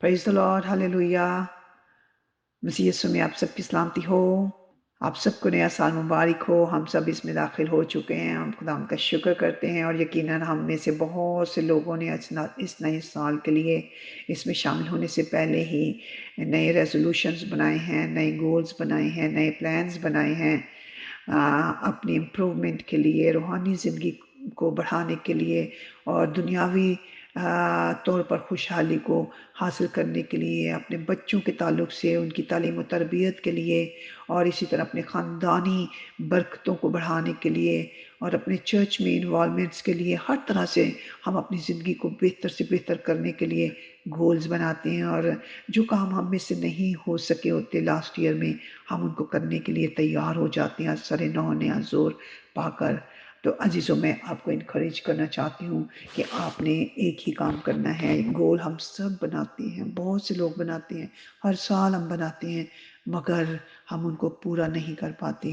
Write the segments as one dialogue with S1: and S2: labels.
S1: Praise the Lord, hallelujah. मसीह यीशु में आप सबकी सलामती हो। आप सबको नया साल मुबारक हो। हम सब इसमें दाखिल हो चुके हैं। हम खुदा का शुक्र करते हैं और यकीनन हम में से बहुत से लोगों ने इस नए साल के लिए इसमें शामिल होने से पहले ही नए रेज़ोल्यूशंस बनाए हैं, नए गोल्स बनाए हैं, नए प्लान्स बनाए हैं। अपनी इम्प्रूवमेंट के लिए, रूहानी ज़िंदगी को बढ़ाने के लिए और दुनियावी तौर पर खुशहाली को हासिल करने के लिए, अपने बच्चों के ताल्लुक से उनकी तालीम और तरबियत के लिए और इसी तरह अपने ख़ानदानी बरकतों को बढ़ाने के लिए और अपने चर्च में इन्वॉल्वमेंट्स के लिए हर तरह से हम अपनी ज़िंदगी को बेहतर से बेहतर करने के लिए गोल्स बनाते हैं और जो काम हम में से नहीं हो सके होते लास्ट ईयर में, हम उनको करने के लिए तैयार हो जाते हैं सरे नौ नया ज़ोर पाकर। तो अज़ीज़ों मैं आपको इनकरेज करना चाहती हूँ कि आपने एक ही काम करना है। गोल हम सब बनाते हैं, बहुत से लोग बनाते हैं, हर साल हम बनाते हैं, मगर हम उनको पूरा नहीं कर पाते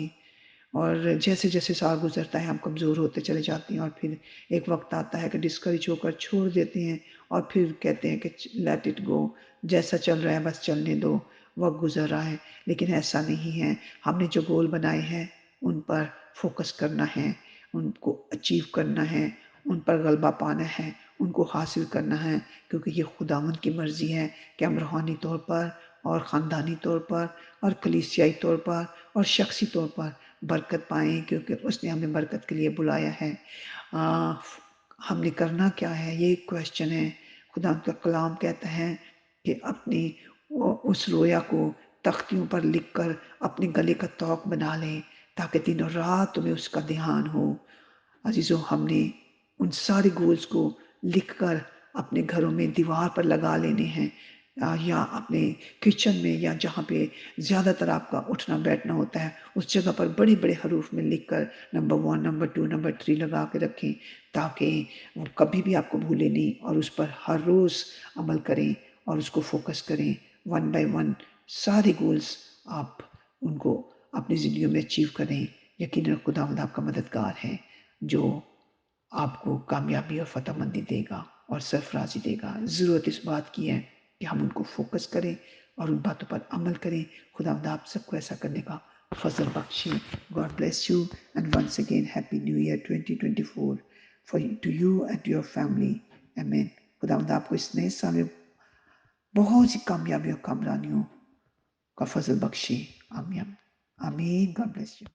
S1: और जैसे-जैसे साल गुज़रता है हम कमज़ोर होते चले जाते हैं और फिर एक वक़्त आता है कि डिस्करेज होकर छोड़ देते हैं और फिर कहते हैं कि लेट इट गो, जैसा चल रहा है बस चलने दो, वक़्त गुज़र रहा है। लेकिन ऐसा नहीं है, हमने जो गोल बनाए हैं उन पर फ़ोकस करना है, उनको अचीव करना है, उन पर गलबा पाना है, उनको हासिल करना है क्योंकि ये खुदावंद की मर्ज़ी है कि हम रूहानी तौर पर और ख़ानदानी तौर पर और कलीसियाई तौर पर और शख़्सी तौर पर बरकत पाएँ क्योंकि उसने हमें बरकत के लिए बुलाया है। अ, हमने करना क्या है ये एक क्वेश्चन है। खुदा का कलाम कहता है कि अपनी उस रोया को तख्तियों पर लिखकर अपने गले का तौक बना लें ताकि दिनों रात तुम्हें उसका ध्यान हो। अज़ीज़ों हमने उन सारे गोल्स को लिखकर अपने घरों में दीवार पर लगा लेने हैं या अपने किचन में या जहाँ पे ज़्यादातर आपका उठना-बैठना होता है, उस जगह पर बड़े-बड़े हरूफ में लिखकर नंबर 1, नंबर 2, नंबर 3 लगा के रखें ताकि वो कभी भी आपको भूले नहीं और उस पर हर रोज़ अमल करें और उसको फ़ोकस करें। वन बाय वन सारे गोल्स आप उनको अपनी ज़िंदगी में अचीव करें। यकीनन खुदावंद आपका मददगार है, जो आपको कामयाबी और फ़तेहमंदी देगा और सरफ़राज़ी देगा। ज़रूरत इस बात की है कि हम उनको फ़ोकस करें और उन बातों पर अमल करें। खुदावंद आप सबको ऐसा करने का फ़ज़ल बख्शे। God bless you and once again happy new year 2024 for to you and your family. आमीन। खुदावंद आपको इस नए साल में बहुत सी कामयाबी और कामरानियों का फ़ज़ल बख्शे। आमीन। आमीन। God bless you.